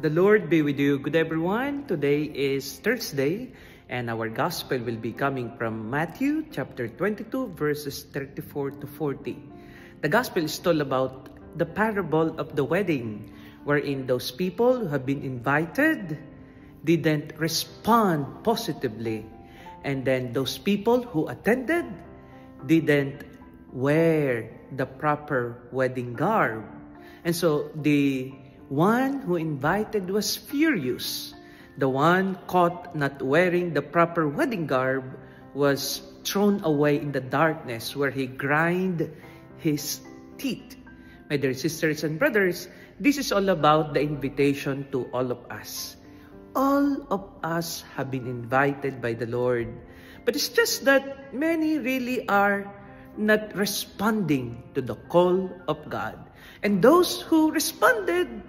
The Lord be with you. Good everyone. Today is Thursday and our gospel will be coming from Matthew chapter 22 verses 34 to 40. The gospel is told about the parable of the wedding wherein those people who have been invited didn't respond positively, and then those people who attended didn't wear the proper wedding garb. And so the one who invited was furious. The one caught not wearing the proper wedding garb was thrown away in the darkness where he grind his teeth. My dear sisters and brothers, this is all about the invitation to all of us. All of us have been invited by the Lord. But it's just that many really are not responding to the call of God. And those who responded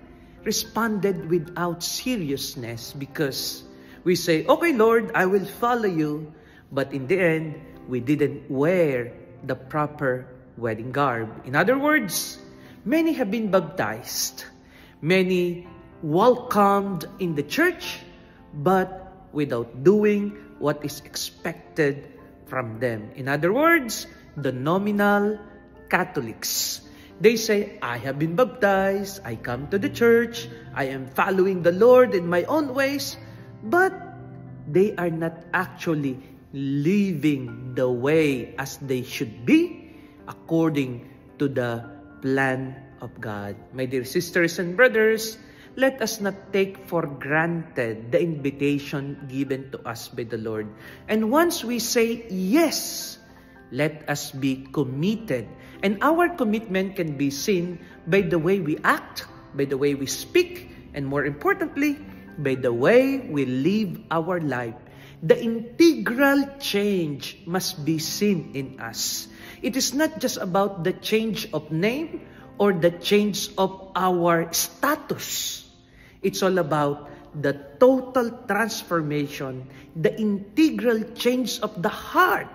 without seriousness, because we say, okay, Lord, I will follow you. But in the end, we didn't wear the proper wedding garb. In other words, many have been baptized. Many welcomed in the church, but without doing what is expected from them. In other words, the nominal Catholics. They say, I have been baptized, I come to the church, I am following the Lord in my own ways, but they are not actually living the way as they should be according to the plan of God. My dear sisters and brothers, let us not take for granted the invitation given to us by the Lord. And once we say yes, let us be committed. And our commitment can be seen by the way we act, by the way we speak, and more importantly, by the way we live our life. The integral change must be seen in us. It is not just about the change of name or the change of our status. It's all about the total transformation, the integral change of the heart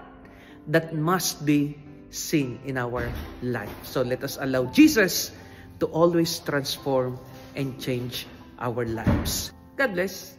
that must be seen in our life. So let us allow Jesus to always transform and change our lives. God bless.